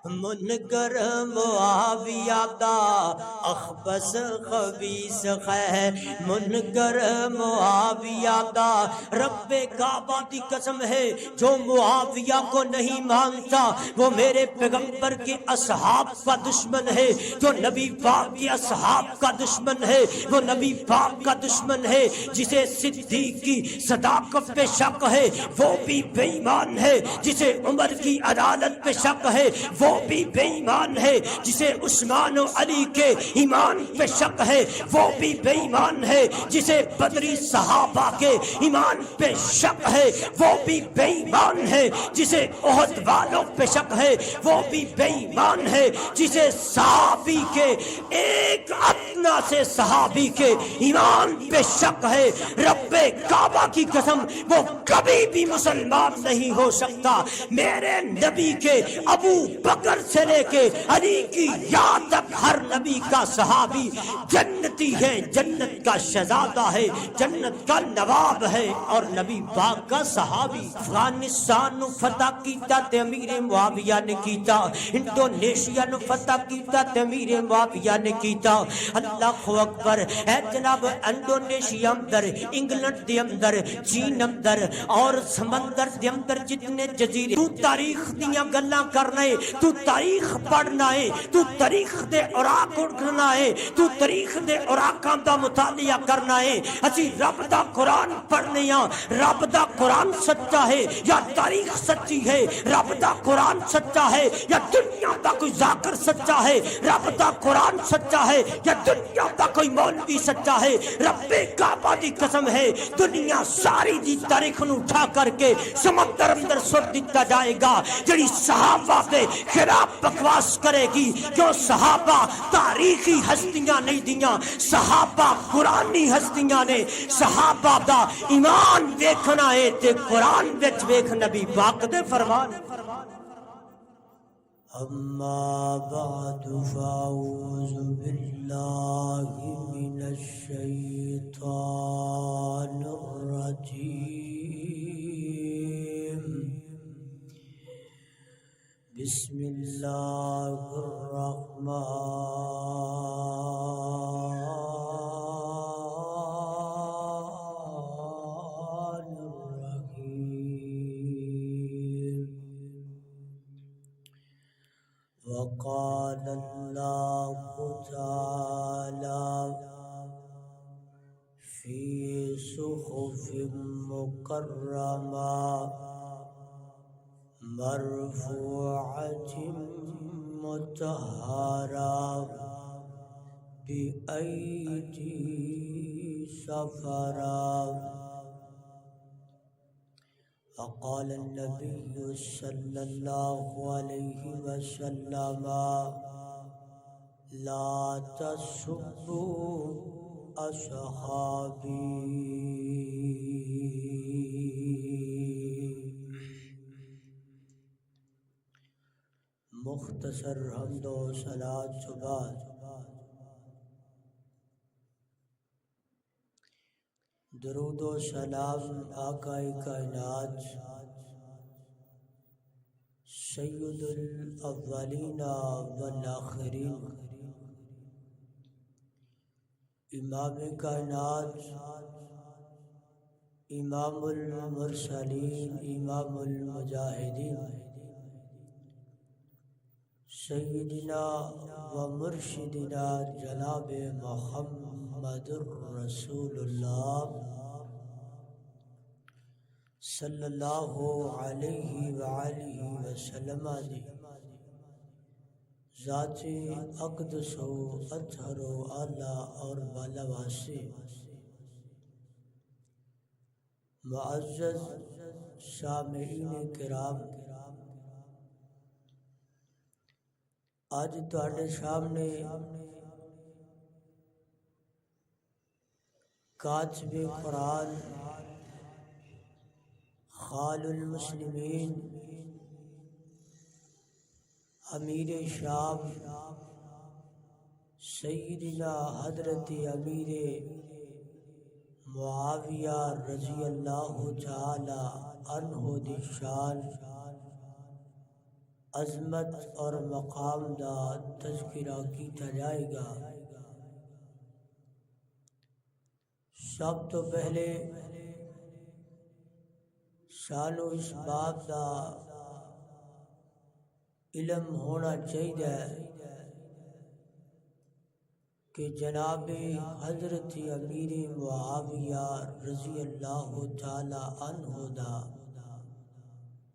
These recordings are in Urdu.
منکر معاویہ دا اخبث خبیث ہے، منکر معاویہ دا رب کعبہ دی قسم ہے جو معاویہ کو نہیں مانتا وہ میرے پیغمبر کے اصحاب کا دشمن ہے، جو نبی پاک کے اصحاب کا دشمن ہے وہ نبی پاک کا دشمن ہے، جسے صدیق کی صداقت پہ شک ہے وہ بھی بے ایمان ہے، جسے عمر کی عدالت پہ شک ہے وہ بھی بے ایمان ہے، جسے عثمان و علی کے ایمان پہ شک ہے وہ بھی بے ایمان ہے، جسے بدری صحابہ کے ایمان پہ شک ہے وہ بھی بے ایمان ہے، جسے احد والوں پہ شک ہے وہ بھی بے ایمان ہے، جسے صحابی کے ایک ادنا سے صحابی کے ایمان پہ شک ہے، رب کعبہ کی قسم وہ کبھی بھی مسلمان نہیں ہو سکتا۔ میرے نبی کے ابو بکر سے لے کے علی کی یاد تک ہر نبی کا صحابی جنتی ہے، جنت کا شہزادہ ہے، جنت کا نواب ہے اور نبی پاک کا صحابی۔ افغانستان نو فتح کیتا تے امیر معاویہ نے کیتا، انڈونیشیا نو فتح کیتا تے امیر معاویہ نے کیتا۔ اللہ اکبر۔ اے جناب انڈونیشیا اندر، انگلینڈ دے اندر، چین اندر اور سمندر دے اندر جتنے جزیرے، تو تاریخ دیاں گلاں کرنا ہے، تو تاریخ پڑھنا ہے، تو تاریخ دے اوراق اڑھنا ہے، تو تاریخ دے اوراقاں دا مطالعہ کرنا ہے۔ اسی رب دا قرآن پڑھنے ہاں، رب دا قرآن سچا ہے یا تاریخ سچی ہے؟ رب دا قرآن سچا ہے یا دنیا دا کوئی ذاکر سچا ہے؟ رب دا قرآن سچا ہے یا دنیا دا کوئی مولوی سچا ہے؟ رب کعبہ دی قسم ہے دنیا ساری دی تاریخ نو اٹھا کر کے سمندر اندر سٹ دیتا جائے گا، جڑی صحابہ دے خلاف بکواس کرے گی، جو صحابہ تاریخی ہستیاں نہیں دیاں، صحابہ قرآنی ہستیاں نے۔ صحابہ دا ایمان دیکھنا ہے تے قرآن وچ ویکھ نبی پاک دے فرمان۔ اما بعد فاعوذ باللہ من الشیطان الرجیم، بسم اللہ الرحمن وقال اللہ تعالی فی صحف مکرمہ مرفوعۃ مطہرہ بأیدی سفرہ۔ وقال النبی صلی اللہ علیہ وسلم لا تسبوا اصحابی۔ مختصر حمد و صلاۃ کے بعد درود و سلام آقا کائنات سید الاولین والآخرین، امام کائنات، امام المرسلین، امام المجاہدین، سیدنا و مرشدنا جناب محمد رسول اللہ صلی اللہ علیہ وآلہ وسلم دی ذات اقدس و اطہر و اعلیٰ اور بالا واسطے معزز سامعین کرام، آج تواڈے سامنے کاتب قرآن، خال المسلمین، امیر شام سیدنا حضرت امیر معاویہ رضی اللہ تعالی عنہ دی شان عظمت اور مقام دا تذکرہ کیتا جائے گا۔ سب تو پہلے سانو اس بات دا علم ہونا چاہیے کہ جناب حضرت امیر معاویہ رضی اللہ تعالی عنہ دا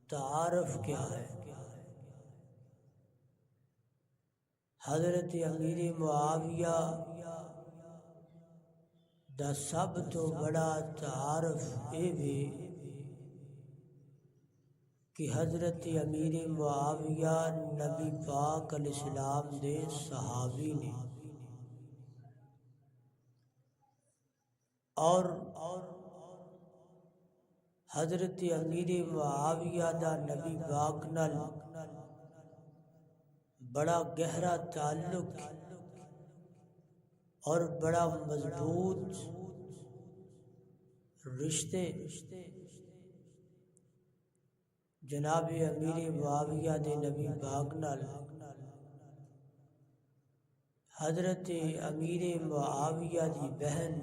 تعارف کیا ہے۔ حضرت امیر معاویہ دا سب تو بڑا تعارف اے بھی کہ حضرت امیر معاویہ نبی پاک علیہ السلام دے صحابی نے، اور حضرت امیر معاویہ دا نبی پاک نال بڑا گہرا تعلق اور بڑا مضبوط رشتے جناب امیر معاویہ دے نبی پاک نال حضرت امیر معاویہ دی بہن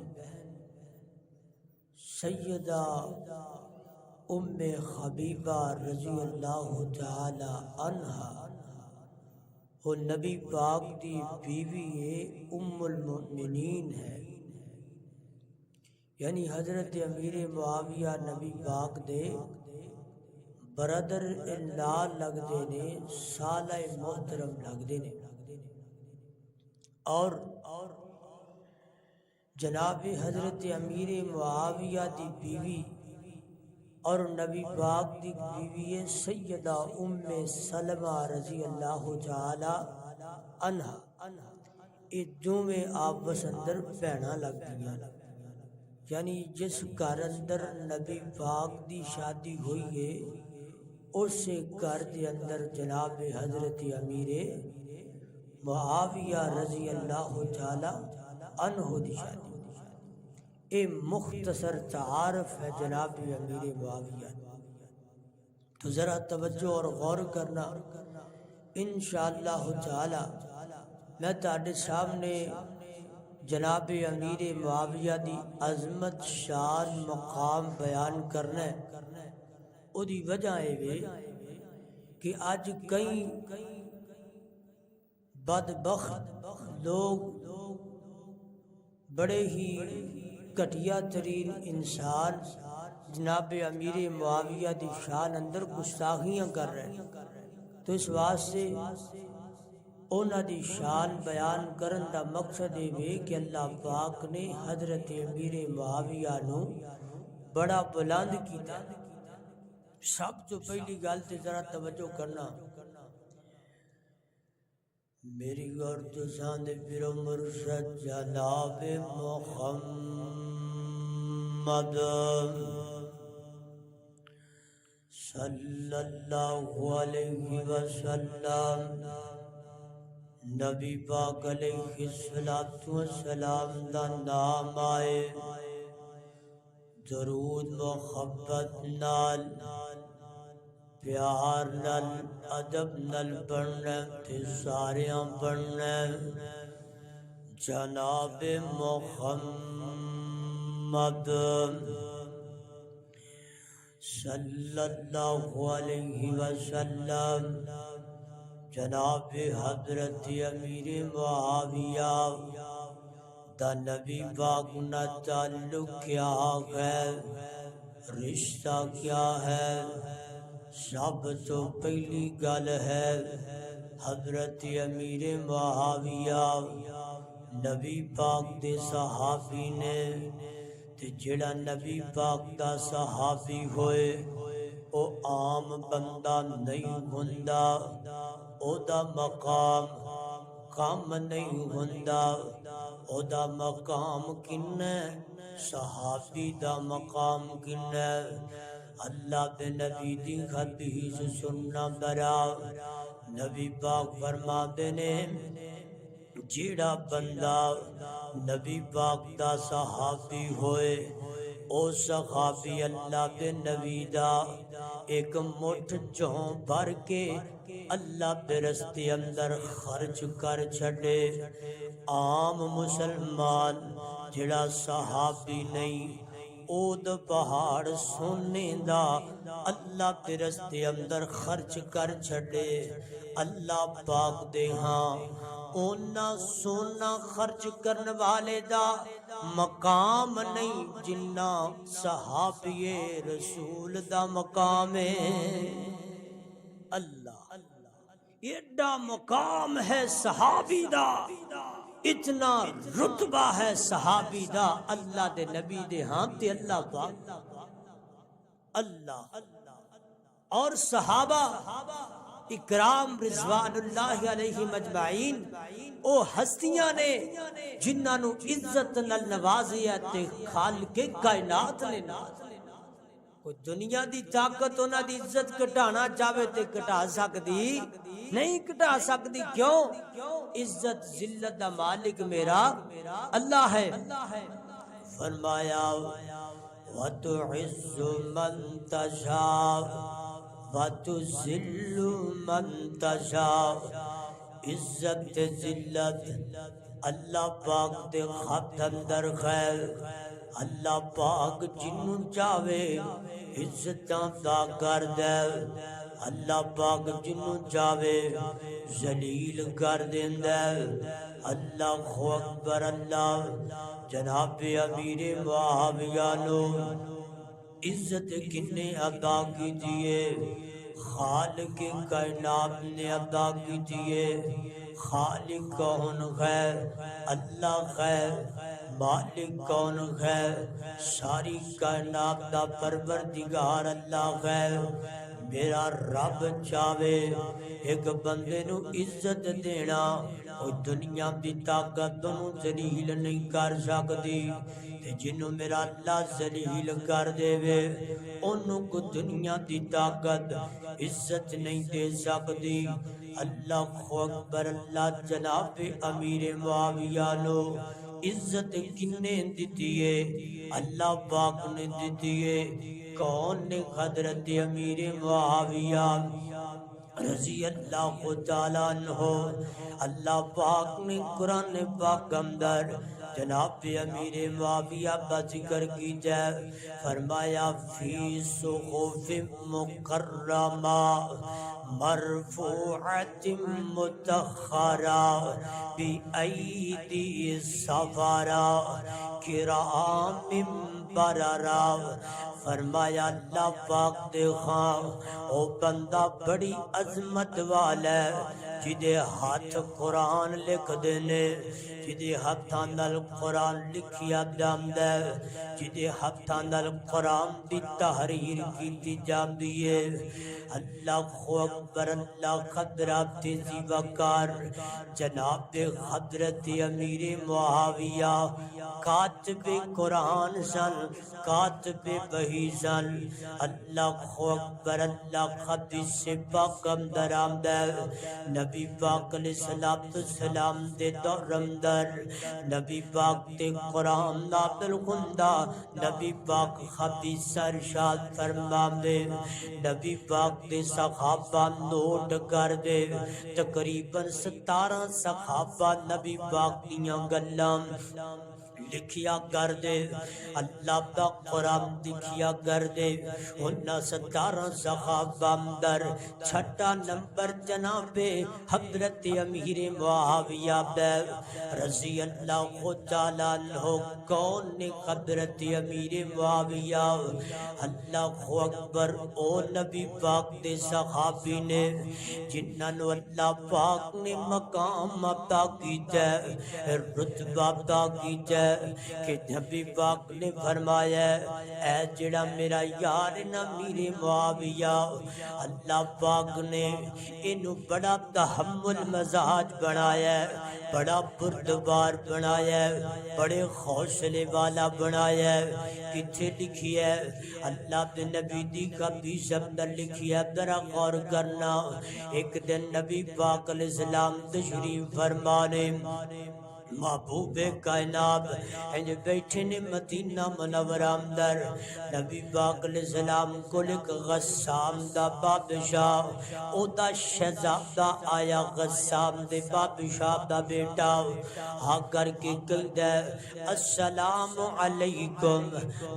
سیدہ ام حبیبہ رضی اللہ تعالی عنہا وہ نبی پاک دی بیوی ام المؤمنین ہے، یعنی حضرت امیر معاویہ نبی پاک دے برادر اللہ لگدے نے، سالہ محترم لگدے نے، اور جناب حضرت امیر معاویہ دی بیوی اور نبی پاک دی بیوی سیدہ ام سلمہ رضی اللہ تعالی عنہا، یہ دونوں آپس اندر بہناں لگ دیاں، یعنی جس گھر اندر نبی پاک دی شادی ہوئی ہے اس گھر دے اندر جناب حضرت امیر معاویہ رضی اللہ تعالی عنہ دی شادی۔ اے مختصر تعارف ہے جناب امیر معاویہ، تو ذرا توجہ اور غور کرنا۔ انشاءاللہ تعالی میں تہاڈے سامنے جناب امیر معاویہ دی عظمت، شان، مقام بیان کرنا ہے۔ او دی وجہ ہے کہ آج کئی بدبخت لوگ، بڑے ہی گھٹیا ترین انسان جناب امیر معاویہ دی شان اندر گستاخیاں کر رہے ہیں، تو اس واسطے اونا دی شان بیان کرن دا مقصد ہے کہ اللہ پاک نے حضرت امیر معاویہ نو بڑا بلند کیتا۔ سب تو پہلی گل تے ذرا توجہ کرنا، میری گرد ساند پیر مرشد جناب محمد صلی اللہ علیہ وسلم، نبی پاک علیہ السلام دا نام آئے، درود محبت نال، پیار نال، ادب نال پڑھنا تے ساریاں پڑھنا، جناب محمد صلی اللہ علیہ وسلم، جناب حضرت امیر معاویہ دا نبی پاک نہ تعلق کیا ہے، رشتہ کیا ہے؟ سب تو پہلی گل ہے حضرت امیر معاویہ نبی پاک دے صحابی نے، تے جڑا نبی پاک دا صحابی ہوئے او عام بندہ نہیں ہوندا، او دا مقام کم نہیں ہوندا، او دا مقام کنا صحابی دا مقام کنا۔ اللہ دے نبی دی حدیث سننا برا، نبی پاک فرما دے نے جیڑا بندہ نبی پاک دا صحابی ہوئے، او صحابی اللہ دے نبی دا ایک مٹھ چوں بھر کے اللہ دے رستے اندر خرچ کر چھڑے۔ عام مسلمان جڑا صحابی نہیں اود پہاڑ سونے دا اللہ دے رستے اندر خرچ کر چھڑے۔ اللہ پاک دے ہاں اونا سونا خرچ کرن والے دا مقام نہیں جنہ صحابی رسول دا مقام ہے۔ اللہ ایڈا مقام ہے صحابی دا، اتنا رتبہ ہے صحابی دا اللہ دے نبی دے ہاں تے اللہ پاک اللہ اور صحابہ اکرام رضوان اللہ علیہ مجمعین او ہستیاں نے جنہاں نو عزت نال نوازیا تے خالق کائنات نے کوئی دنیا دی طاقت انہاں دی عزت گھٹانا چاہے تے گھٹا سکدی نہیں، گھٹا سکدی۔ کیوں؟ عزت ذلت دا مالک میرا اللہ ہے۔ فرمایا وَتُعِزُّ مَن تَشَاءُ وَتُذِلُّ مَن تَشَاءُ۔ عزت ذلت اللہ پاک دے خط اندر خیر، اللہ پاک جنوں چاہے عزتاں دا کر دے، اللہ پاک جنوں چاہے ذلیل کر دیندا۔ اللہ اکبر۔ اللہ جناب امیر معاویہ نو عزت کنے عطا کیجئے؟ خالق کائنات نے عطا کیجئے۔ خالق کون ہے؟ اللہ ہے۔ مالک کون ہے؟ ساری کائنات دا پروردگار اللہ ہے۔ میرا رب چاہے ایک بندے نو عزت دینا، او دنیا دی طاقت نو ذلیل نہیں کر سکتی، تے جنوں میرا اللہ ذلیل کر دے وے اونوں کو دنیا دی طاقت عزت نہیں دے سکتی۔ اللہ اکبر۔ اللہ جناب امیر معاویہ نو عزت کنے دیتی ہے؟ اللہ پاک نے دیتی ہے۔ کون نے؟ حضرت امیر معاویہ رضی اللہ تعالیٰ عنہ۔ اللہ پاک نے قرآن پاک اندر جناب امیر معاویہ کا ذکر کی جائے، فرمایا فی صحف مکرمہ مرفوعۃ مطہرہ بایدی سفرہ کرام بررہ۔ فرمایا اللہ پاک دے خاں او بندہ بڑی عظمت والا ہے جدے ہاتھ قرآن لکھ دینے، جدے ہاتھاں نال قرآن لکھیا جاندا ہے، جدے ہاتھاں نال قرآن دی تحریر کیتی جاندی ہے۔ اللہ اکبر۔ اللہ حضرت تیزی وقار جناب حضرت امیر معاویہ کاتب قرآن سن، کاتب وحی سن۔ اللہ اکبر۔ اللہ حدیث پاک اندر آمدا ہے نبی پاک علیہ السلام دے دور اندر نبی پاک تے قرآن نازل ہوندا، نبی پاک حدیث ارشاد فرماندے، نبی پاک دے صحابہ نوٹ کر دے، تقریباً 17 صحابہ نبی پاک دیاں گلاں لکھیا کر دے، اللہ دا قرآن لکھیا کر دے۔ انہاں 17 صحابہ اندر چھٹا نمبر جناب حضرت امیر معاویہ رضی اللہ تعالیٰ عنہ۔ کون نے؟ حضرت امیر معاویہ۔ اللہ اکبر۔ او نبی پاک دے صحابی نے جنہاں نو اللہ پاک نے مقام عطا کیتا ہے، رتبہ عطا کیتا ہے کہ نبی پاک نے فرمایا اے جڑا میرا یار نا میرے معاویہ، اللہ پاک نے انہوں بڑا تحمل مزاج بنایا ہے، بڑا بردبار بنایا ہے، بڑے حوصلے والا بنایا ہے۔ کتھے لکھی ہے؟ اللہ کے نبی دی کبھی شبد لکھی ہے، ذرا غور کرنا۔ ایک دن نبی پاک علیہ السلام تشریف فرمانے محبوب کائنات انج بیٹھے نے مدینہ منورہ اندر نبی پاک علیہ السلام کو ایک غسام دا بادشاہ او دا شہزادہ آیا، غسام دے بادشاہ دا بیٹا ہاں کر کے کہدا السلام علیکم۔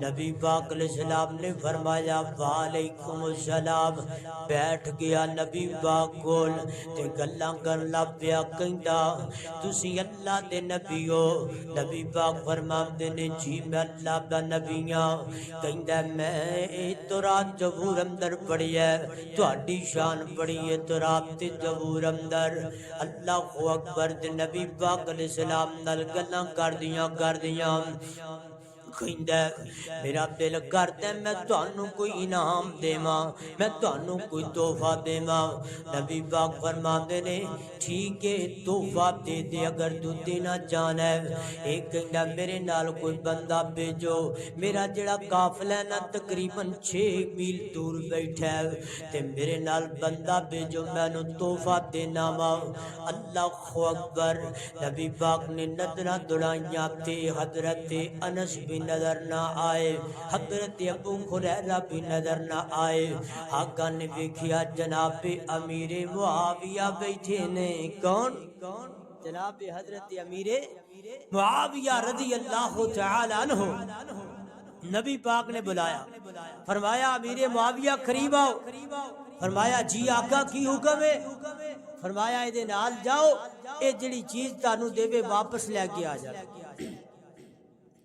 نبی پاک علیہ السلام نے فرمایا وعلیکم السلام، بیٹھ گیا نبی پاک کول تے گلاں کر لگ پیا کہندا تسی اللہ دے نبی ہو؟ نبی پاک فرماندے نے جی میں اللہ دا نبی ہاں۔ کہندا میں تو رات زبور اندر پڑھی ہے، تہاڈی شان پڑھی ہے تو رات تے زبور اندر۔ اللہ اکبر۔ تے نبی پاک علیہ السلام نال گلاں کردیاں کہندا میرا دل کردا میں تانوں کوئی انعام دیواں، میں تانوں کوئی تحفہ دیواں۔ نبی پاک فرماندے نے ٹھیک ہے تحفہ دے دے اگر تو دینا چاہنا ہے۔ ایک کہندا میرے نال کوئی بندہ بھیجو، میرا جڑا قافلہ ہے نا تقریباً 6 میل دور بیٹھا ہے تے میرے نال بندہ بھیجو میں نو تحفہ دینا وا۔ اللہ اکبر۔ نبی پاک نے نظراں دوڑائیاں تے حضرت انس بھی نظر نہ آئے، حضرت ابو ہریرہ بھی نظر نہ آئے۔ آقا نے دیکھیا جناب امیر معاویہ بیٹھے نے۔ کون؟ جناب حضرت امیر معاویہ رضی اللہ تعالی عنہ۔ نبی پاک نے بلایا، فرمایا امیر معاویہ قریب آؤ۔ فرمایا جی آقا کی حکم ہے؟ فرمایا اے دے نال جاؤ، اے جڑی چیز تانوں دے واپس لے کے آ جا۔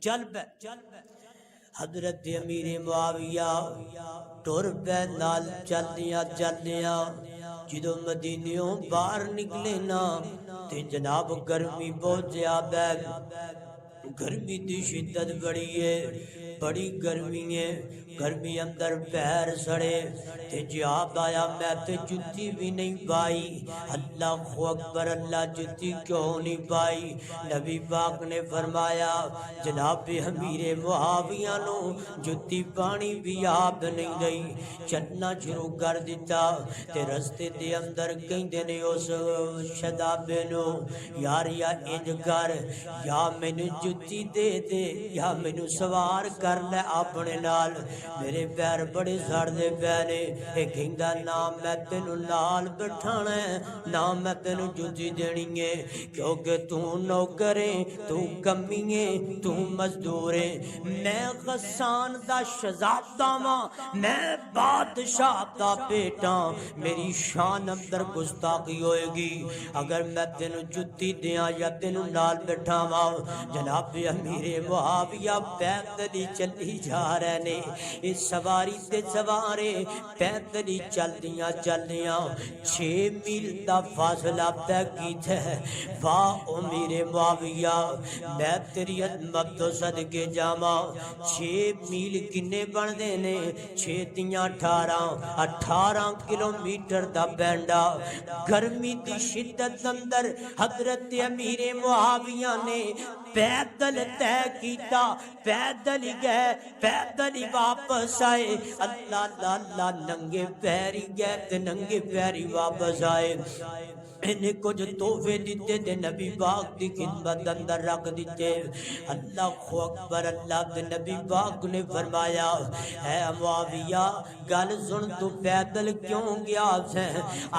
چل پے۔ حضرت امیر معاویہ ٹر پے نال چلدیاں جدوں مدینیوں باہر نکلے نا تے جناب گرمی بہت زیادہ ہے، گرمی دی شدت بڑی ہے، بڑی گرمی ہے۔ گرمی اندر پیر سڑے تے جہاد آیا میں تے جتی بھی نہیں پائی۔ اللہ اکبر۔ اللہ جتی کیوں نہیں پائی؟ نبی پاک نے فرمایا جناب امیر معاویہ نو جتی پانی بھی یاد نہیں رہی، چلنا شروع کر دیتا تے رستے دے اندر کہندے نے اس شدابے نو یار یا انج کر یا مینوں جتی دے دے یا مینوں سوار کر لے اپنے نال، میرے پیر بڑے سڑ دے پے نے۔ اے کہندا نہ میں تینوں نال بٹھانا ہے نہ میں تینوں جتی دینی ہے، کیونکہ تو نوکر ہے، تو کمی ہے، تو مزدور ہے، میں غسان دا شہزادہ ہاں، میں بادشاہ دا بیٹا، میری شان اندر گستاخی ہوئے گی اگر میں تینوں جتی دیاں یا تینوں نال بٹھاواں۔ جناب امیر معاویہ پیدل چلی جا رہے نے، اس سواری تے سوارے پیدل چلدیاں 6 میل دا فاصلہ طے کیتا ہے۔ واہ امیر معاویہ میں تیری عظمت تو صدقے جاواں، 6 میل کنے بندے نے؟ 6 تیاں 18 کلومیٹر دا بینڈا۔ گرمی دی شدت اندر حضرت امیر معاویہ نے پیدل طے کیتا، پیدل گئے، پیدل واپس آئے۔ اللہ اللہ ننگے پیری گئے تے ننگے پیری واپس آئے۔ انہیں کچھ تحفے دیتے دے نبی پاک دی خدمت اندر رکھ دیتے۔ اللہ اکبر۔ اللہ دے نبی پاک نے فرمایا اے معاویہ گل سن تو پیدل کیوں گیا ہے؟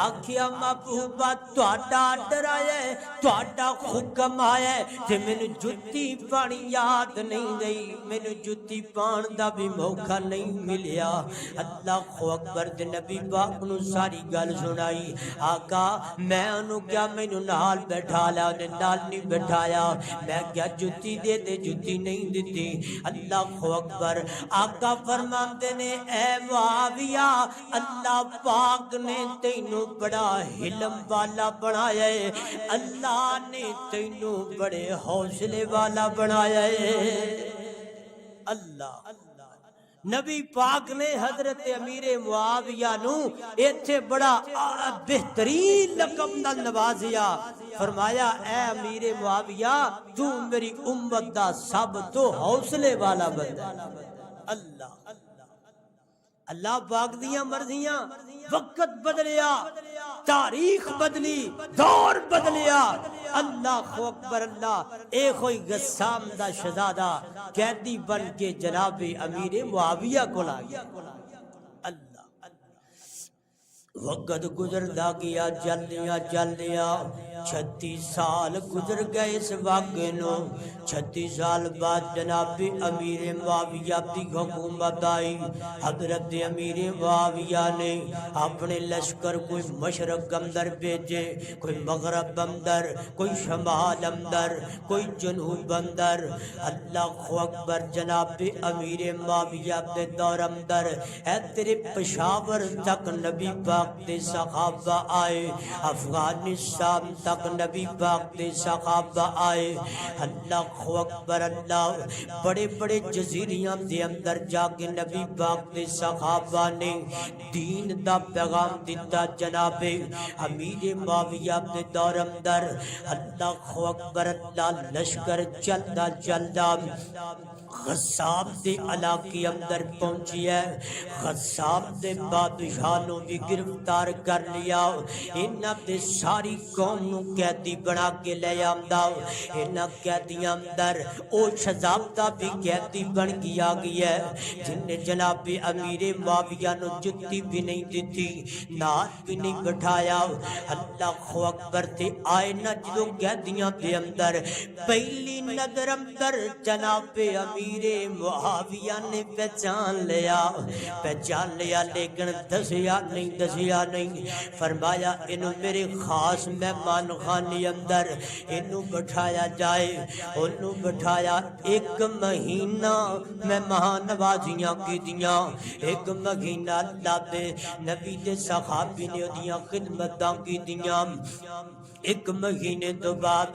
آکھیا محبوبہ تہاڈا آرڈر آیا ہے، تہاڈا حکم آیا ہے تے مینوں جتی پانی یاد نہیں رہی، مینوں جتی پان دا بھی موقع نہیں ملیا۔ اللہ اکبر۔ تے نبی پاک نو ساری گل سنائی۔ آقا میں انہوں کیا مینوں نال بیٹھا لیا، انہیں نال نہیں بیٹھایا، میں کیا جتی دے دے، جتی نہیں دیتی۔ اللہ اکبر۔ آقا فرماندے نے اے معاویہ اللہ پاک نے تینوں بڑا علم والا بنایا ہے، اللہ نے تینوں بڑے حوصلے والا بنایا ہے۔ اللہ نبی پاک نے حضرت امیر معاویہ نو ایتھے بڑا بہترین لقب نال نوازیا۔ فرمایا اے امیر معاویہ تو میری امت دا سب تو حوصلے والا بندہ۔ اللہ اللہ پاک دیاں مرضیاں، وقت بدلیا، تاریخ بدلی، دور بدلیا، اللہ اکبر اللہ، اے کوئی غسام دا شہزادہ قیدی بن کے جناب امیر معاویہ کو لا گیا۔ اللہ وقت گزردا گیا، چلدیا 36 سال گزر گئے اس واقعے نو۔ 36 سال بعد جناب امیر معاویہ کی حکومت آئی۔ حضرت امیر معاویہ نے اپنے لشکر کوئی مشرق اندر بھیجے، کوئی مغرب اندر، کوئی شمال اندر، کوئی جنوب اندر۔ اللہ اکبر، جناب امیر معاویہ کے دور اندر اے تیرے پشاور تک نبی پاک دے صحابہ آئے، افغانستان تک نبی پاک دے صحابہ آئے۔ اللہ اکبر اللہ، بڑے بڑے جزیریاں دے اندر جا کے نبی پاک دے صحابہ نے دین دا پیغام دیتا۔ جناب امیر معاویہ دے دور اندر اللہ اکبر اللہ، لشکر چلدا غصاب دے علاقے اندر پہنچی ہے۔ غصاب دے بادشاہ نو بھی گرفتار کر لیا، انہاں دے ساری قوم نو قیدی بنا کے لے آندا۔ انہاں قیدیاں اندر او شہزادہ بھی قیدی بن گیا ہے جن نے جناب امیر معاویہ نو جتی بھی نہیں دیتی، نال بھی نہیں بٹھایا۔ اللہ اکبر، تے آئے نہ جدو قیدیاں دے اندر پہلی نظر اندر جناب امیر معاویہ نے پہچان لیا، لیکن دسیا نہیں، فرمایا انہوں میرے خاص مہمان خانے اندر انہوں بٹھایا جائے۔ انہوں بٹھایا، 1 مہینہ مہمان نوازیاں کی دیاں، 1 مہینہ اللہ دے نبی دے صحابی نے دیاں خدمتاں کی دیاں۔ 1 مہینے تو بعد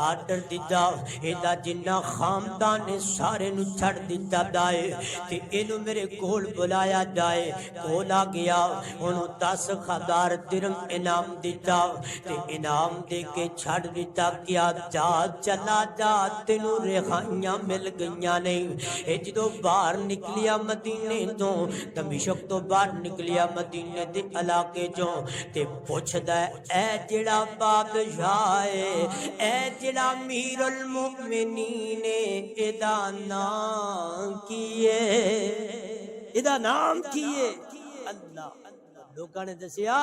آرڈر دیتا، ایدہ جنہ خاندان نے سارے نو چھڑ دیتا جائے تے اینو میرے کول بلایا جائے۔ کول آ گیا، انہوں 10,000 درم انعام دیتا تے انعام دے کے چھڑ دیتا، کیا جا چلا جا تینو رہائیاں مل گئیاں نہیں۔ اے جدو باہر نکلیا مدینے تو، دمشق تو باہر نکلیا مدینے دے علاقے جو، تے پوچھ دے اے جڑا بادشاہ اے جڑا امیر المؤمنین ادا نام کیے، ادا نام کیے؟ اللہ لوگاں نے دسیا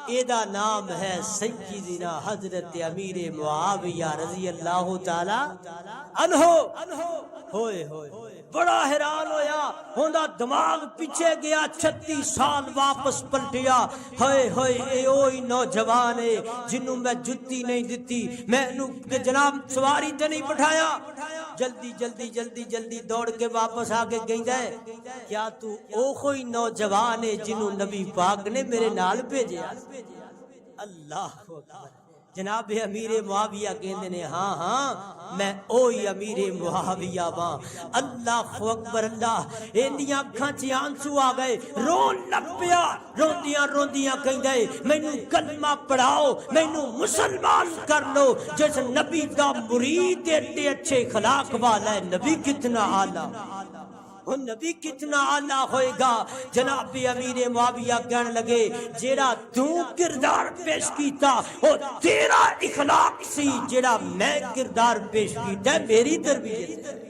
ایدا نام ہے سیدنا حضرت امیر معاویہ رضی اللہ تعالی عنہ۔ ہوئے بڑا حیران ہویا، ہوندا دماغ پیچھے گیا، 36 سال واپس پلٹیا۔ ہوئے اے اوہی نوجوان ہے جنوں میں جتی نہیں دتی، میں نو جناب سواری تے نہیں بٹھایا۔ جلدی دوڑ کے واپس آگے گئندا ہے، کیا تو او کوئی نوجوان ہے جنوں نبی پاک نے میرے نال بھیجیا؟ اللہ اکبر، جناب امیر معاویہ کہندے نے ہاں میں اوہی امیر معاویہ ہاں۔ اللہ اکبر اللہ، ایندیاں اکھاں چ آنسو آ گئے، رون لگ پیا، روندیاں کہندے مینوں کلمہ پڑھاؤ، مینوں مسلمان کر لو۔ جس نبی دا مرید ایڈے اچھے اخلاق والا ہے، نبی کتنا اعلیٰ، وہ نبی کتنا اعلیٰ ہوئے گا۔ جناب امیر معاویہ کہنے لگے جیڑا تو کردار پیش کیتا وہ تیرا اخلاق سی، جیڑا میں کردار پیش کیتا میری تربیت ہے۔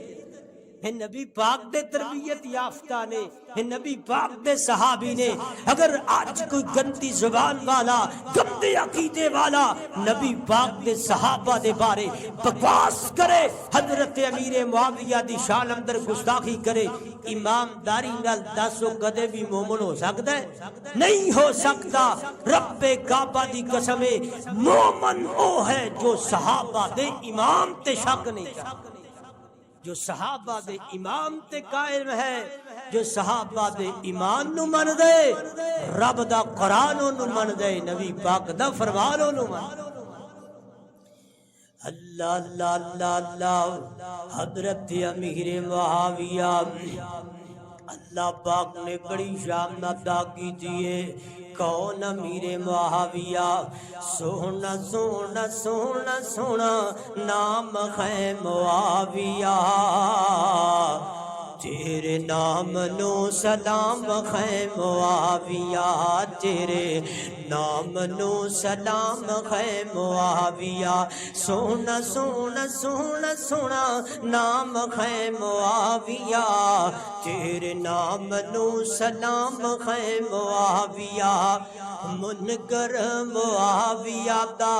نبی پاک دے تربیت یافتہ نے، نبی پاک دے صحابی نے، اگر آج کوئی گندی زبان والا، گندے عقیدے والا نبی پاک دے صحابہ دے بارے بکواس کرے، حضرت امیر معاویہ دی شان اندر گستاخی کرے، ایمانداری نال دسو کدے بھی مومن ہو سکتا ہے؟ نہیں ہو سکتا۔ رب کعبہ دی قسم ہے، مومن وہ ہے جو صحابہ دے امام تے شک نہیں کرتا، جو صحابہ دے امام تے قائم ہے، جو صحابہ دے ایمان نو من دے، رب دا قرآن نو من دے، نبی پاک دا فرمان نو من دے۔ اللہ اللہ اللہ اللہ، حضرت امیر معاویہ اللہ پاک نے بڑی شان عطا کی دیئے۔ کون امیر معاویہ؟ سونا سونا سونا سونا نام ہے معاویہ، تیرے نام نو سلام ہے معاویہ، تیرے نام نو سلام ہے معاویہ، سونا سونا سونا سونا نام ہے معاویہ، تیرے نام نو سلام ہے معاویہ، منکر معاویہ دا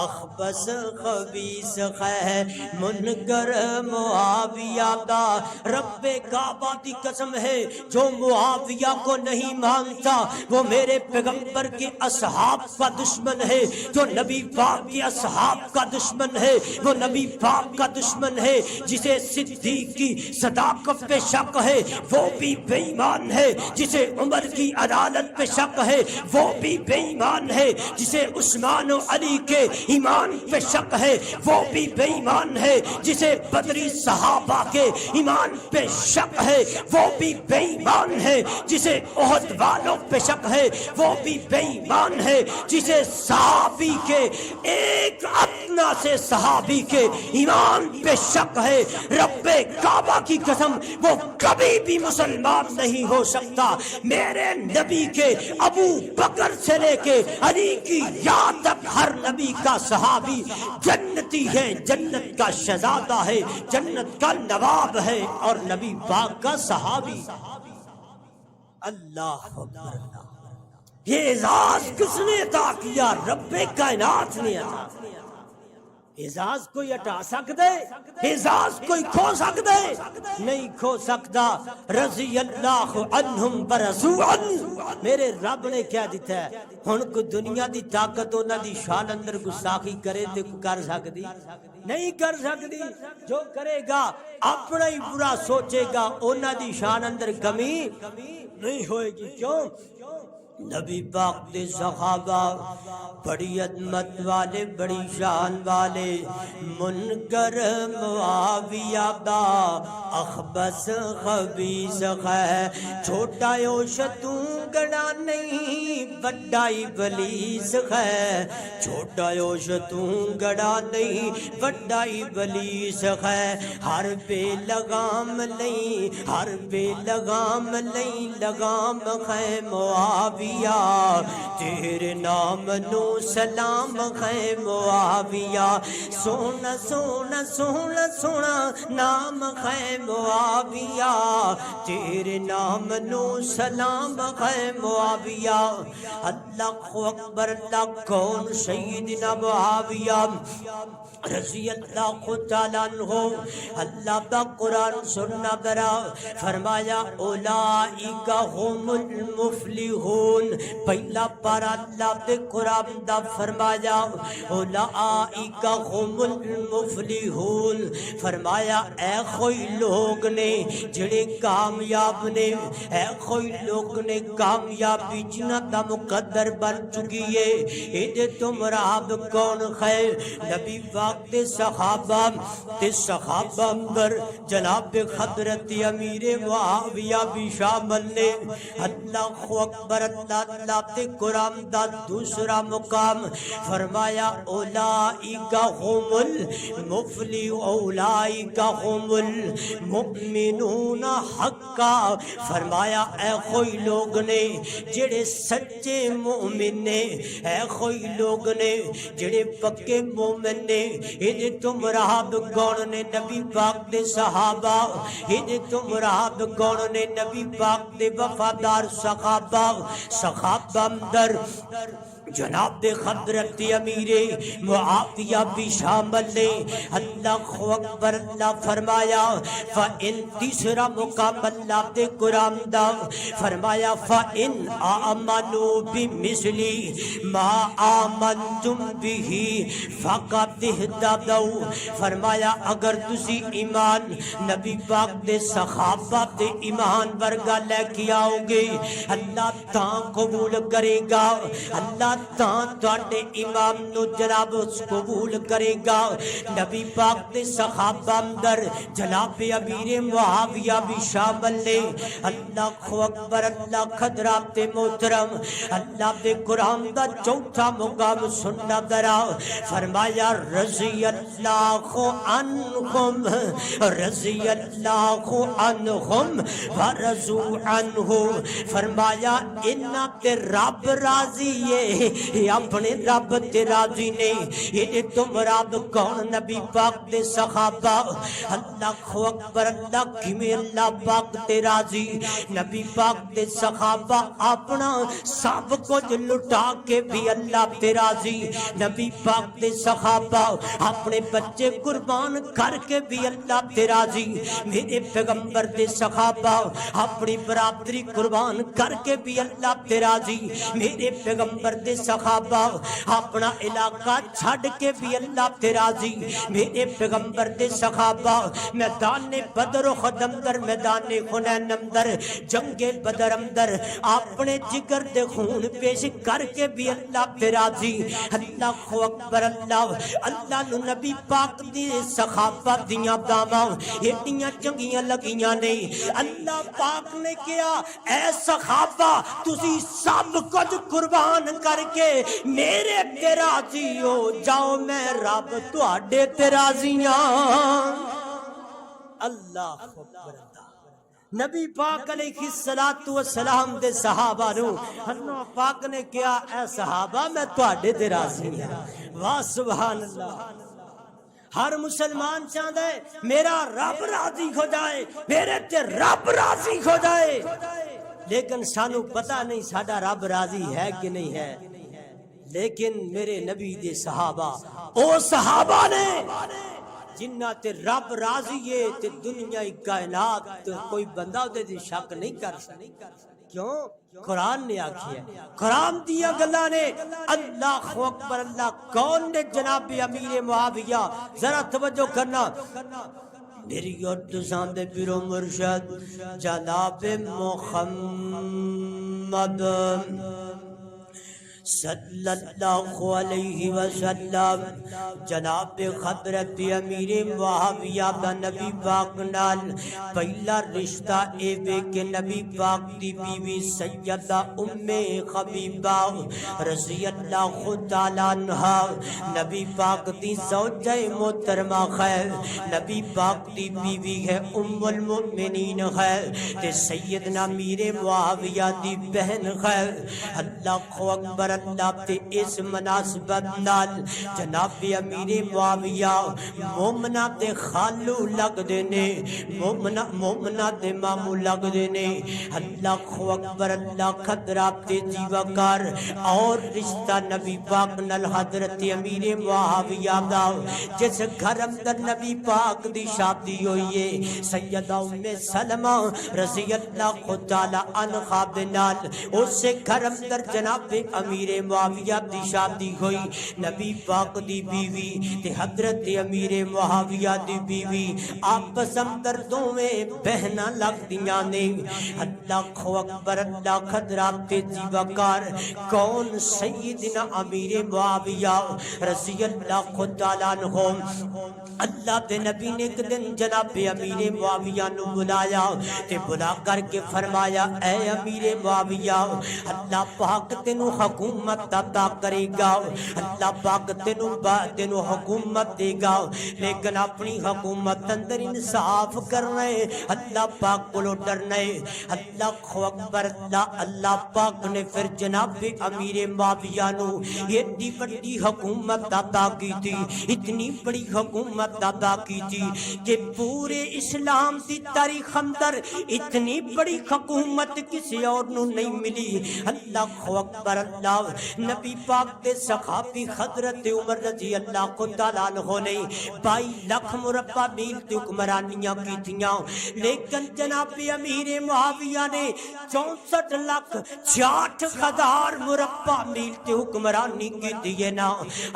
اخبث خبیث ہے، منکر معاویہ دا رب کعبہ کی قسم ہے جو معاویہ کو نہیں مانتا وہ میرے پیغمبر کے اصحاب کا دشمن ہے، جو نبی پاک کے اصحاب کا دشمن ہے وہ نبی پاک کا دشمن ہے، جسے صدیق کی صداقت پہ شک ہے وہ بھی بے ایمان ہے، جسے عمر کی عدالت پہ شک ہے وہ بھی بے ایمان ہے، جسے عثمان و علی کے ایمان پہ شک ہے وہ بھی بے ایمان ہے، جسے بدری صحابہ کے ایمان پہ شک ہے وہ بھی بے ایمان ہے، جسے احد والوں پہ شک ہے وہ بھی بے ایمان ہے، جسے صحابی کے ایک ادنا سے صحابی کے ایمان پہ شک ہے، رب کعبہ کی قسم وہ کبھی بھی مسلمان نہیں ہو سکتا۔ میرے نبی کے ابو بکر سے لے کے علی کی یاد تک ہر نبی کا صحابی جنتی ہے، جنت کا شہزادہ ہے، جنت کا نواب ہے اور نبی پاک کا صحابی۔ اللہ اکبر اللہ، یہ اعزاز کس نے عطا کیا؟ رب کائنات نے عطا کیا۔ اعزاز کوئی ہٹا سکتے؟ اعزاز کوئی کھو سکتے؟ نہیں کھو سکتا۔ رضی اللہ عنہم ورضوا عنہ، میرے رب نے کیا دیتا ہے؟ ہن کو دنیا دی طاقت انہاں دی شان اندر گستاخی کرے تے کر سکتی؟ نہیں کر سکتی۔ جو کرے گا اپنا ہی برا سوچے گا، انہاں دی شان اندر کمی نہیں ہوئے گی۔ کیوں؟ نبی پاک دے صحابہ بڑی عظمت والے، بڑی شان والے، منکر معاویہ دا اخبث خبیث ہے، چھوٹا یوشتوں گڑا نہیں بڑا ابلیس ہے، چھوٹا یوشتوں گڑا نہیں بڑا ابلیس ہے، ہر بے لگام نہیں، ہر بے لگام نہیں، لگام ہے معاویہ، تیرے نام نو سلام ہے معاویہ، سونا سونا سونا سونا نام ہے معاویہ، تیرے نام نو سلام ہے معاویہ۔ اللہ اکبر، اللہ کون؟ سیدنا معاویہ رضی اللہ تعالیٰ عنہ۔ اللہ کا قرآن سننا ذرا، فرمایا اولئک هم المفلحون، پہلا پارا اللہ دے قرآن دا فرمایا اولئک هم المفلحون، فرمایا اے کوئی لوگ نے جڑے کامیاب نے، اے کوئی لوگ نے کامیابی جنہ دا مقدر بن چکی ہے، اے تم رب کون ہے؟ نبی پاک تے صحابہ اندر جناب حضرت امیر معاویہ بھی شامل نے۔ اللہ اکبر، اللہ تے قرآن دا دوسرا مقام فرمایا اولئک هم المفلحون، اولئک هم المؤمنون حقا، فرمایا اے کوئی لوگ نے جڑے سچے مومن نے، اے کوئی لوگ نے جڑے پکے مومن نے، انہیں تم رہاب کون نے؟ نبی پاک دے صحابہ، انہیں تم رہاب کون نے؟ نبی پاک دے وفادار صحابہ اندر جناب حضرت امیر معاویہ بھی شامل نے۔ اللہ اکبر، اللہ فرمایا فَإِن، تیسرا مقام اللہ دے قرآن دا فرمایا فَإِن آمنوا بِمِثْلِ مَا آمَنْتُمْ بِهِ فَقَدِ اهْتَدَوْا، فرمایا اگر تسی ایمان نبی پاک دے صحابہ دے ایمان ورگا لے کے آؤ گے اللہ تاں قبول کرے گا، اللہ تاں تواڈے امام نو جناب قبول کرے گا۔ نبی پاک دے صحابہ اندر جناب امیر معاویہ بھی شامل نے۔ اللہ اکبر، اللہ حضرات محترم، اللہ دے قرآن دا چوتھا مقام سننا ذرا۔ فرمایا رضی اللہ عنہم، رضی اللہ عنہم ورضوا عنہ۔ فرمایا انہاں تے رب راضی ہے، یہ اپنے رب تے راضی نے۔ یہ تو مراد کون؟ نبی پاک دے صحابہ۔ اللہ اکبر، اللہ کیویں اللہ پاک تے راضی؟ نبی پاک دے صحابہ اپنا سب کچھ لٹا کے بھی اللہ تے راضی۔ نبی پاک دے صحابہ اپنے بچے قربان کر کے بھی اللہ تے راضی۔ میرے پیغمبر دے صحابہ اپنی برادری قربان کر کے بھی اللہ تے راضی۔ میرے پیغمبر دے صحابہ اپنا علاقہ چھڑ کے بھی اللہ تے راضی۔ میرے پیغمبر دے صحابہ میدان بدر و احد اندر، میدان حنین اندر، جنگ بدر اندر اپنے جگر دے خون پیش کر کے بھی اللہ تے راضی۔ اللہ اکبر، اللہ نو نبی پاک دی صحابہ دیاں دعواں ایڈیاں چنگیاں لگیاں نہیں۔ اللہ پاک نے کہا اے صحابہ تسی سب کچھ قربان کر کے میرے تے راضی ہو جاؤ، میں رب تواڈے تے راضی ہاں۔ اللہ اکبر، نبی پاک علیہ الصلوۃ والسلام دے صحابہ نو اللہ پاک نے کہا اے صحابہ میں تواڈے تے راضی ہاں۔ واہ سبحان اللہ، ہر مسلمان چاہتا ہے میرا رب راضی ہو جائے، میرے تے رب راضی ہو جائے، لیکن سانو پتہ نہیں ساڈا رب راضی ہے کہ نہیں ہے۔ لیکن میرے نبی دے صحابہ او صحابہ نے جنہ تے رب راضی ہے تے دنیا کائنات کوئی بندہ دے دی شک نہیں کر سکتا۔ کیوں؟ قرآن نے آکھی ہے، قرآن دیا گلا نے۔ اللہ اکبر، اللہ کون نے جناب امیر معاویہ؟ ذرا توجہ کرنا میری اور تسان دے پیرو مرشد جناب محمد صلی اللہ علیہ وسلم، جناب حضرت امیر معاویہ دا نبی پاک نال پہلا رشتہ اے وے کہ نبی پاک دی بیوی سیدہ ام حبیبہ رضی اللہ تعالی عنہا نبی پاک دی زوجہ محترمہ ہے، نبی پاک دی بیوی ہے، ام المؤمنین ہے، تے سیدنا امیر معاویہ دی بہن ہے۔ اللہ اکبر، اللہ تے اس مناسبت نال جناب امیر معاویہ مومنہ دے خالو لگ دینے، مومنہ دے مامو لگ دینے۔ اللہ اکبر، اللہ خطرات تے جیوکار اور رشتہ نبی پاک نال حضرت امیر معاویہ دا جس گھر اندر نبی پاک دی شادی ہوئی ہے سیدہ ام سلمہ رضی اللہ تعالی عنہا دے نال، اس گھر اندر جناب امیر معاویہ دی شادی ہوئی۔ نبی پاک دی بیوی تے حضرت امیر معاویہ دی بیوی آپس اندر دوویں بہناں لگ دیاں نے۔ اللہ اکبر، اللہ حضرات تے جیوکار کون؟ سیدنا امیر معاویہ رضی اللہ تعالی عنہ۔ اللہ دے نبی نے ایک دن جناب امیر معاویہ نو بلایا تے بلا کر کے فرمایا اے امیر معاویہ اللہ پاک تینو حکومت عطا کرے گا، اللہ پاک تینو حکومت دے گا، لیکن اپنی حکومت اندر انصاف کرنا ہے، اللہ پاک کو ڈرنا ہے۔ اللہ اکبر، اللہ پاک نے پھر جناب امیر معاویہ نو اتنی بڑی حکومت عطا کی تھی، اتنی بڑی حکومت عطا کی تھی کہ پورے اسلام دی تاریخ اندر اتنی بڑی حکومت کسی اور نو نہیں ملی۔ اللہ اکبر، اللہ نبی پاک دے صحابی حضرت عمر رضی اللہ تعالیٰ عنہ نے 22 لاکھ مربع میل تے حکمرانیاں کی تھیاں، لیکن جناب امیر معاویہ نے 64 لاکھ 66 ہزار مربع میل تے حکمرانی کی تھی نا۔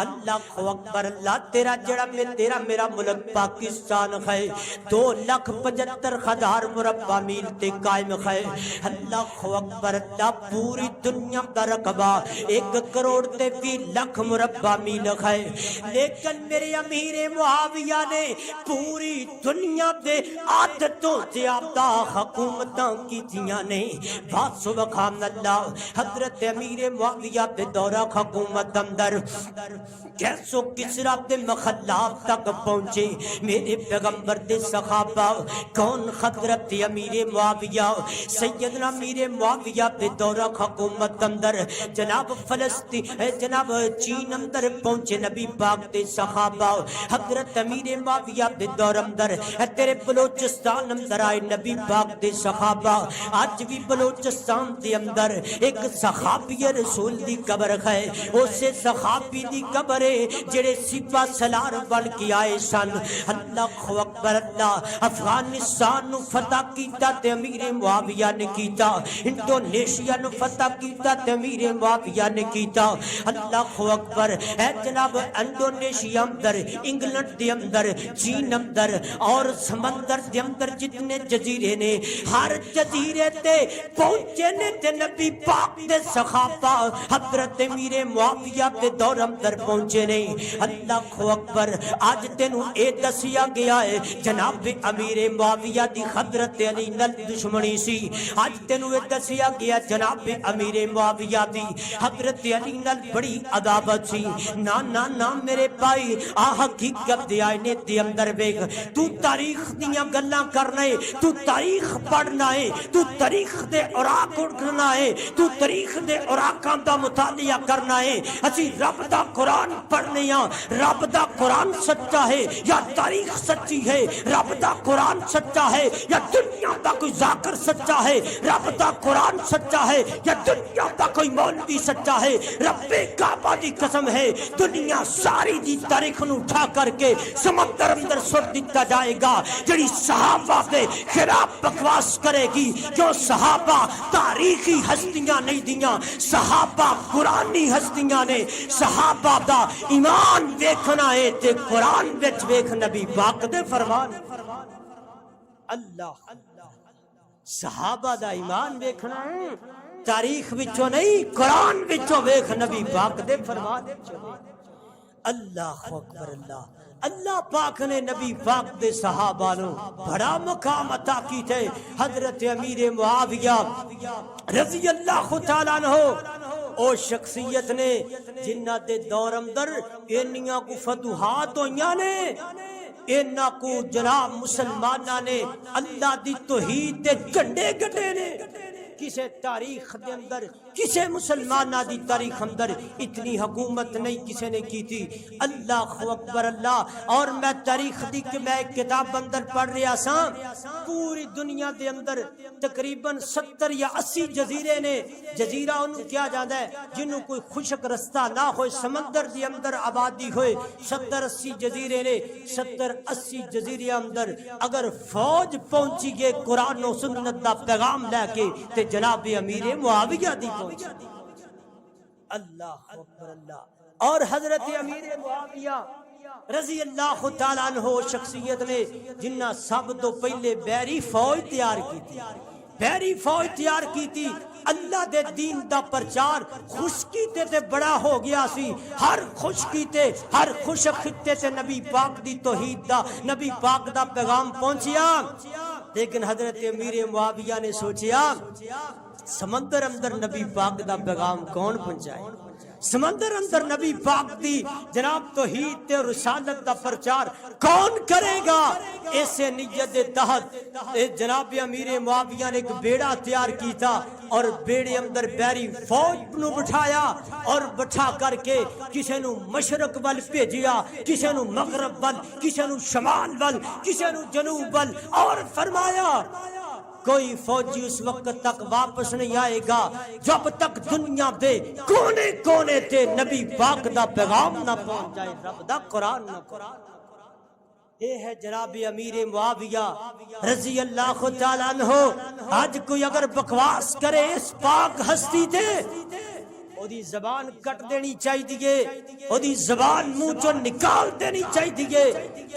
اللہ اکبر، اللہ تیرا جڑا میں تیرا میرا میرا ملک پاکستان ہے 2,75,000 مربع میل تے قائم ہے اللہ اکبر اللہ پوری دنیا دا رقبہ 1 کروڑ تے 20 لاکھ مربع میل ہے لیکن میرے امیر معاویہ نے پوری دنیا دے عادتوں زیادہ حکومتاں کیتیاں نے بات سبحان اللہ حضرت امیر معاویہ دے دورہ حکومت اندر کیسو کسرا دے مخلات تک پہنچے میرے پیغمبر دے صحابہ کون حضرت امیر معاویہ سیدنا امیر معاویہ دے دورہ حکومت اندر جناب فلسطین جناب چین اندر پہنچے نبی پاک دے صحابہ حضرت امیر معاویہ دے دور اندر تیرے بلوچستان اندر آئے نبی پاک دے صحابہ آج بھی بلوچستان دے اندر ایک صحابی رسول دی قبر ہے اسے صحابی دی قبر ہے جڑے سپاہ سالار بن کے آئے سن اللہ اکبر اللہ افغانستان نو فتح کیتا تے امیر معاویہ نے کیتا انڈونیشیا نو فتح کیتا تے امیر معاویہ نے کیتا اللہ اکبر اے جناب انڈونیشیا اندر انگلینڈ دے اندر چین اندر اور سمندر دے اندر جتنے جزیرے نے ہر جزیرے تے پہنچے نے تے نبی پاک دے صحابہ حضرت امیر معاویہ دے دور اندر پہنچے نے اللہ اکبر آج تینوں اے دسیا گیا ہے جناب امیر معاویہ دی حضرت علی نال دشمنی سی آج تینوں اے دسیا گیا جناب امیر معاویہ دی حضرت علی نال بڑی عداوت سی نا نا نا میرے بھائی آ حقیقت دے آئینے دے اندر بیگ تو تاریخ دیاں گلاں کرنا ہے تو تاریخ پڑھنا ہے تو تاریخ دے اوراق اڑھنا ہے تو تاریخ دے اوراقاں دا مطالعہ کرنا ہے اسی رب دا قرآن پڑھنے ہاں رب دا قرآن سچا ہے یا تاریخ سچی ہے رب دا قرآن سچا ہے یا دنیا دا کوئی ذاکر سچا ہے رب دا قرآن سچا ہے یا دنیا دا کوئی مولوی سچا ہے رب کعبہ دی قسم ہے دنیا ساری دی تاریخ نو اٹھا کر کے سمندر اندر سٹ دیتا جائے گا جڑی صحابہ کے خلاف بکواس کرے گی جو صحابہ تاریخی ہستیاں نہیں دیاں صحابہ قرآنی ہستیاں نے صحابہ دا ایمان دیکھنا ہے تے قرآن وچ ویکھ نبی پاک دے فرمان اللہ صحابہ دا ایمان ویکھنا ہے تاریخ وچوں نہیں قرآن وچوں ویکھ نبی پاک دے فرمان اللہ اکبر اللہ اللہ پاک نے نبی پاک دے صحابہ نو بڑا مقام عطا کیتے حضرت امیر معاویہ رضی اللہ تعالیٰ عنہ او شخصیت نے جنہ دے دور اندر انیاں کو فتوحات ہویاں نے انہاں کو جناب مسلمانہ نے اللہ دی توحید دے جھنڈے گڈے نے کسے تاریخ دے اندر کسے مسلمانہ دی تاریخ اندر اتنی حکومت نہیں کسے نے کی تھی اللہ اکبر اللہ اور میں تاریخ دی کہ میں ایک کتاب اندر پڑھ رہا سا پوری دنیا دے اندر تقریباً 70 یا 80 جزیرے نے جزیرہ انہوں کیا جاتا ہے جنہوں کوئی خشک رستہ نہ ہوئے سمندر دی اندر آبادی ہوئے 70-80 جزیرے نے 70-80 جزیرے اندر اگر فوج پہنچی گئے قرآن و سنت دا پیغام لے کے تے جناب امیر معاویہ دی پہنچی اللہ اکبر اللہ اور حضرت امیر معاویہ رضی اللہ تعالیٰ عنہ شخصیت نے جنہ سب تو پہلے بیری فوج تیار کی تھی بیری فوج تیار کی تھی اللہ دے دین دا پرچار خشکی تے بڑا ہو گیا سی ہر خشکی تے ہر خشک خطے تے نبی پاک دی توحید دا نبی پاک دا پیغام پہنچیا لیکن حضرت امیر معاویہ نے سوچیا سمندر اندر نبی پاک دا پیغام کون پہنچائے سمندر اندر نبی پاک دی جناب توحید تے رسالت دا پرچار کون کرے گا ایسے نیت دے تحت جناب امیر معاویہ نے ایک بیڑا تیار کی تھا اور بیڑے اندر بیری فوج نو بٹھایا اور بٹھا کر کے کسے نو مشرق وال بھیجیا کسے نو مغرب وال کسے نو شمال وال کسے نو جنوب وال اور فرمایا کوئی فوجی اس وقت تک واپس نہیں آئے گا جب تک دنیا دے کونے کونے تے نبی پاک دا پیغام نہ پہنچ جائے رب دا قرآن نہ یہ ہے جناب امیر معاویہ رضی اللہ تعالیٰ عنہ آج کوئی اگر بکواس کرے اس پاک ہستی تے اودی زبان کٹ دینی چاہیے، اودی زبان منہ چوں نکال دینی چاہیے،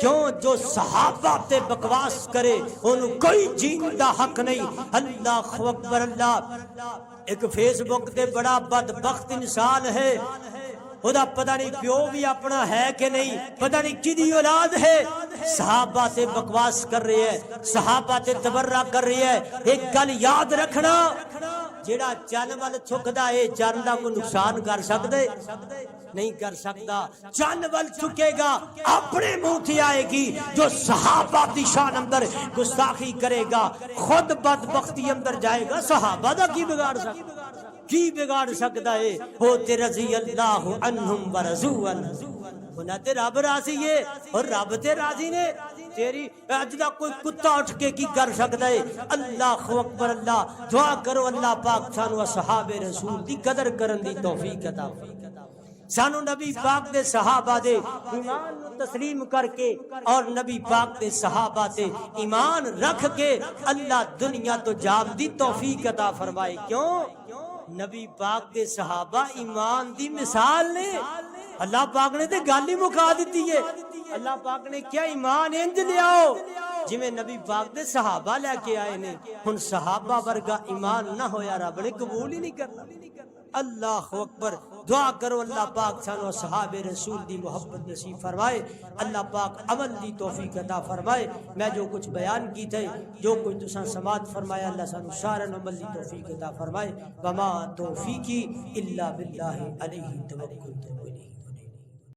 کیوں جو صحابہ تے بکواس کرے انہوں کوئی جین دا حق نہیں۔ اللہ اکبر اللہ۔ ایک فیس بک تے بڑا بدبخت انسان ہے، خدا پتہ نہیں پیو بھی اپنا ہے کہ نہیں، پتہ نہیں کدی اولاد ہے، صحابہ سے بکواس کر رہی ہے، صحابہ سے تبرہ کر رہی ہے۔ ایک گل یاد رکھنا، جیڑا چن ول چھکدا ہے چن دا کوئی نقصان کر سکدے نہیں کر سکتا۔ چن ول چکے گا اپنے منہ تھی آئے گی، جو صحابہ دی شان اندر گستاخی کرے گا خود بدبختی اندر جائے گا۔ صحابہ دا کی بگاڑ سکتا، کی بگاڑ سکتا ہے؟ وہ تے رضی اللہ عنہم ورضوا عنہ، انہاں تے رب راضی ہے اور رب تے راضی نے۔ تیری اج دا کوئی کتا اٹھ کے کی کر سکتا ہے؟ اللہ اکبر اللہ۔ دعا کرو اللہ پاک سانو اصحاب رسول دی قدر کرن دی توفیق عطا فرمائے، سانو نبی پاک دے صحابہ دے ایمان نو تسلیم کر کے اور نبی پاک دے صحابہ تے ایمان رکھ کے اللہ دنیا تو جان دی توفیق عطا فرمائے۔ کیوں؟ نبی پاک دے صحابہ ایمان دی مثال نے۔ اللہ پاک نے تے گل ہی مکا دیتی ہے۔ اللہ پاک نے کیا ایمان انج لیاؤ جویں نبی پاک دے صحابہ لے کے آئے نے۔ ہن صحابہ ورگا ایمان نہ ہویا رب نے قبول ہی نہیں کرنا۔ اللہ اکبر۔ دعا کرو اللہ پاک سانو صحاب رسول دی محبت نصیب فرمائے، اللہ پاک عمل دی توفیق عطا فرمائے۔ میں جو کچھ بیان کی تھے، جو کچھ تساں سماعت فرمایا، اللہ سانو سارا عمل دی توفیق عطا فرمائے۔ وما توفیقی الا باللہ علیہ توکلت و الیہ